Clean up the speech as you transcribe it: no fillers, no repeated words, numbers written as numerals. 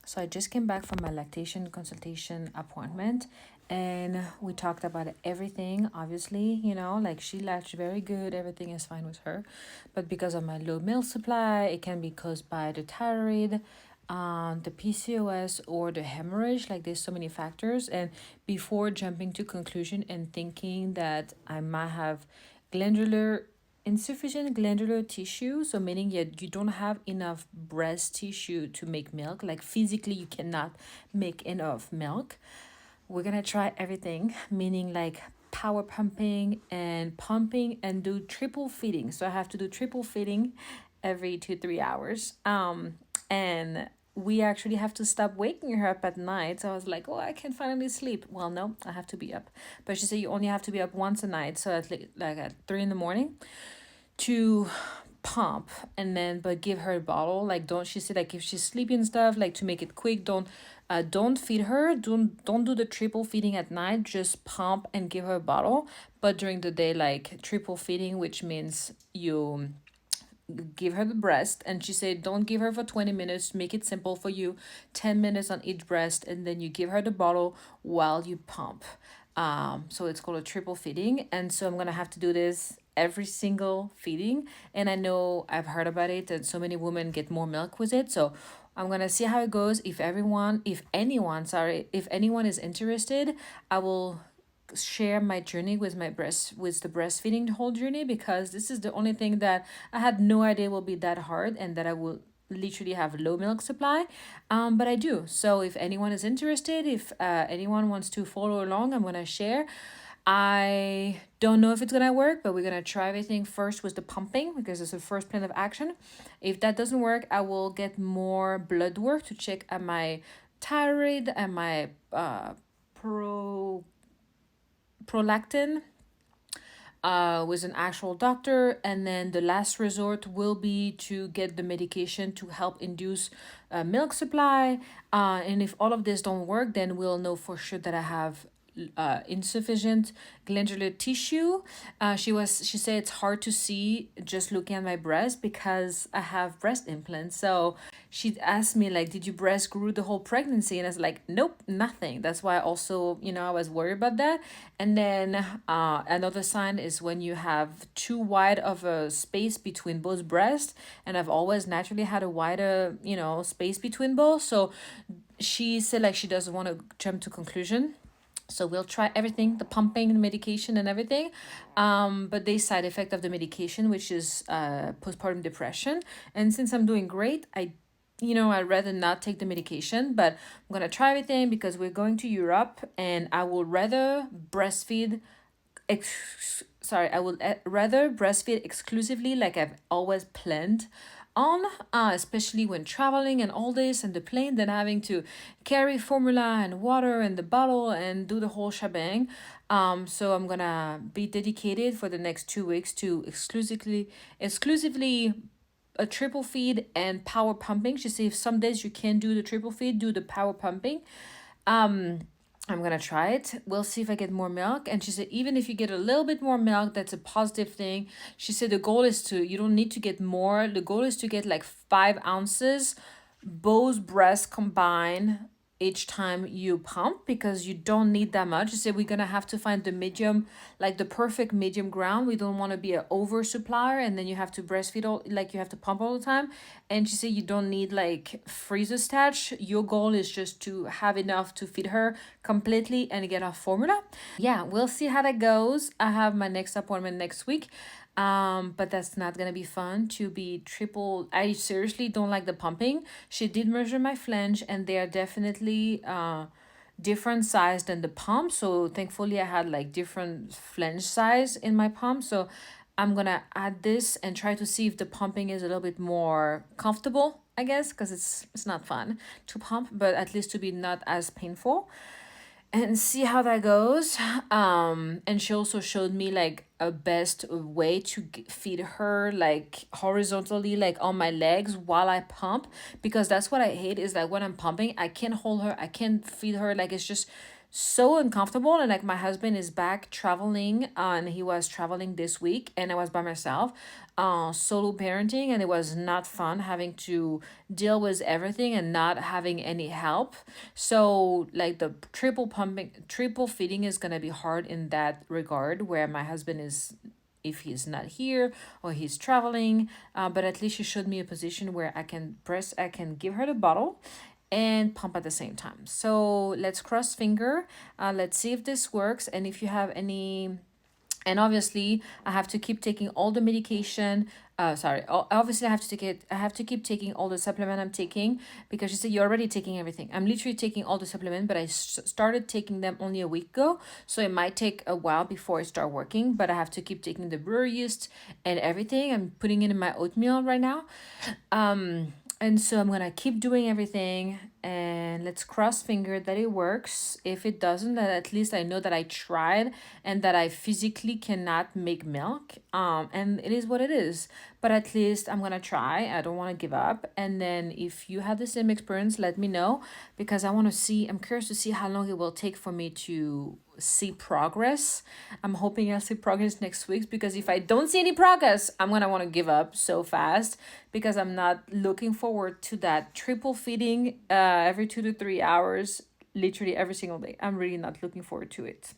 So I just came back from my lactation consultation appointment, and we talked about everything. Obviously, like she latched very good, everything is fine with her. But because of my low milk supply, it can be caused by the thyroid, the PCOS, or the hemorrhage. Like there's so many factors. And before jumping to conclusion and thinking that I might have glandular insufficient glandular tissue, so meaning you don't have enough breast tissue to make milk, like physically you cannot make enough milk, we're gonna try everything, meaning like power pumping and do triple feeding. So I have to do triple feeding every 2-3 hours, and we actually have to stop waking her up at night. So I was like, oh, I can finally sleep. Well, no, I have to be up. But she said you only have to be up once a night, so at like at 3 in the morning to pump, and then but give her a bottle. Like, don't, she said, like if she's sleeping and stuff, like to make it quick, don't feed her, don't do the triple feeding at night, just pump and give her a bottle. But during the day, like triple feeding, which means you give her the breast, and she said don't give her for 20 minutes, make it simple for you, 10 minutes on each breast, and then you give her the bottle while you pump. So it's called a triple feeding, and so I'm gonna have to do this every single feeding. And I know I've heard about it and so many women get more milk with it, so I'm gonna see how it goes. If anyone is interested, I will share my journey with the breastfeeding whole journey, because this is the only thing that I had no idea will be that hard and that I will literally have low milk supply. But I do. So if anyone is interested, if anyone wants to follow along, I'm gonna share. I don't know if it's gonna work, but we're gonna try everything first with the pumping, because it's the first plan of action. If that doesn't work, I will get more blood work to check at my thyroid and my pro prolactin with an actual doctor, and then the last resort will be to get the medication to help induce milk supply. And if all of this don't work, then we'll know for sure that I have insufficient glandular tissue. She said it's hard to see just looking at my breast because I have breast implants. So she asked me, like, did you breast grow the whole pregnancy? And I was like, nope, nothing. That's why also, I was worried about that. And then another sign is when you have too wide of a space between both breasts, and I've always naturally had a wider, space between both. So she said, like, she doesn't want to jump to conclusion, so we'll try everything, the pumping, the medication, and everything. But the side effect of the medication, which is postpartum depression. And since I'm doing great, I'd rather not take the medication, but I'm gonna try everything because we're going to Europe, and I will rather breastfeed. I would rather breastfeed exclusively, like I've always planned on, especially when traveling and all this and the plane, than having to carry formula and water and the bottle and do the whole shebang. So I'm gonna be dedicated for the next 2 weeks to exclusively a triple feed and power pumping. She said if some days you can't do the triple feed, do the power pumping. I'm gonna try it. We'll see if I get more milk. And she said, even if you get a little bit more milk, that's a positive thing. She said the goal is you don't need to get more. The goal is to get like 5 ounces, both breasts combined, each time you pump, because you don't need that much. She said we're gonna have to find the medium, like the perfect medium ground. We don't want to be an oversupplier and then you have to breastfeed you have to pump all the time. And she said you don't need like freezer stash. Your goal is just to have enough to feed her completely and get off formula. Yeah, we'll see how that goes. I have my next appointment next week. But that's not gonna be fun to be triple. I seriously don't like the pumping. She did measure my flange, and they are definitely different size than the pump. So thankfully I had like different flange size in my pump. So I'm gonna add this and try to see if the pumping is a little bit more comfortable, I guess, because it's not fun to pump, but at least to be not as painful, and see how that goes. And she also showed me like a best way to feed her, like horizontally, like on my legs while I pump, because that's what I hate is that when I'm pumping I can't hold her, I can't feed her, like it's just so uncomfortable. And like my husband is back traveling, and he was traveling this week, and I was by myself, solo parenting, and it was not fun having to deal with everything and not having any help. So like the triple feeding is gonna be hard in that regard, where my husband is, if he's not here or he's traveling, but at least she showed me a position where I can give her the bottle and pump at the same time. So let's cross finger. Let's see if this works. And if you have any, and obviously I have to keep taking all the medication. Obviously I have to take it. I have to keep taking all the supplement I'm taking, because she said you're already taking everything. I'm literally taking all the supplement, but I started taking them only a week ago, so it might take a while before I start working. But I have to keep taking the brewer yeast and everything. I'm putting it in my oatmeal right now. And so I'm gonna keep doing everything, and let's cross finger that it works. If it doesn't, then at least I know that I tried and that I physically cannot make milk. And it is what it is. But at least I'm gonna try. I don't want to give up. And then if you have the same experience, let me know, because I want to see. I'm curious to see how long it will take for me to see progress. I'm hoping I'll see progress next week, because if I don't see any progress, I'm gonna want to give up so fast, because I'm not looking forward to that triple feeding every 2 to 3 hours, literally every single day. I'm really not looking forward to it.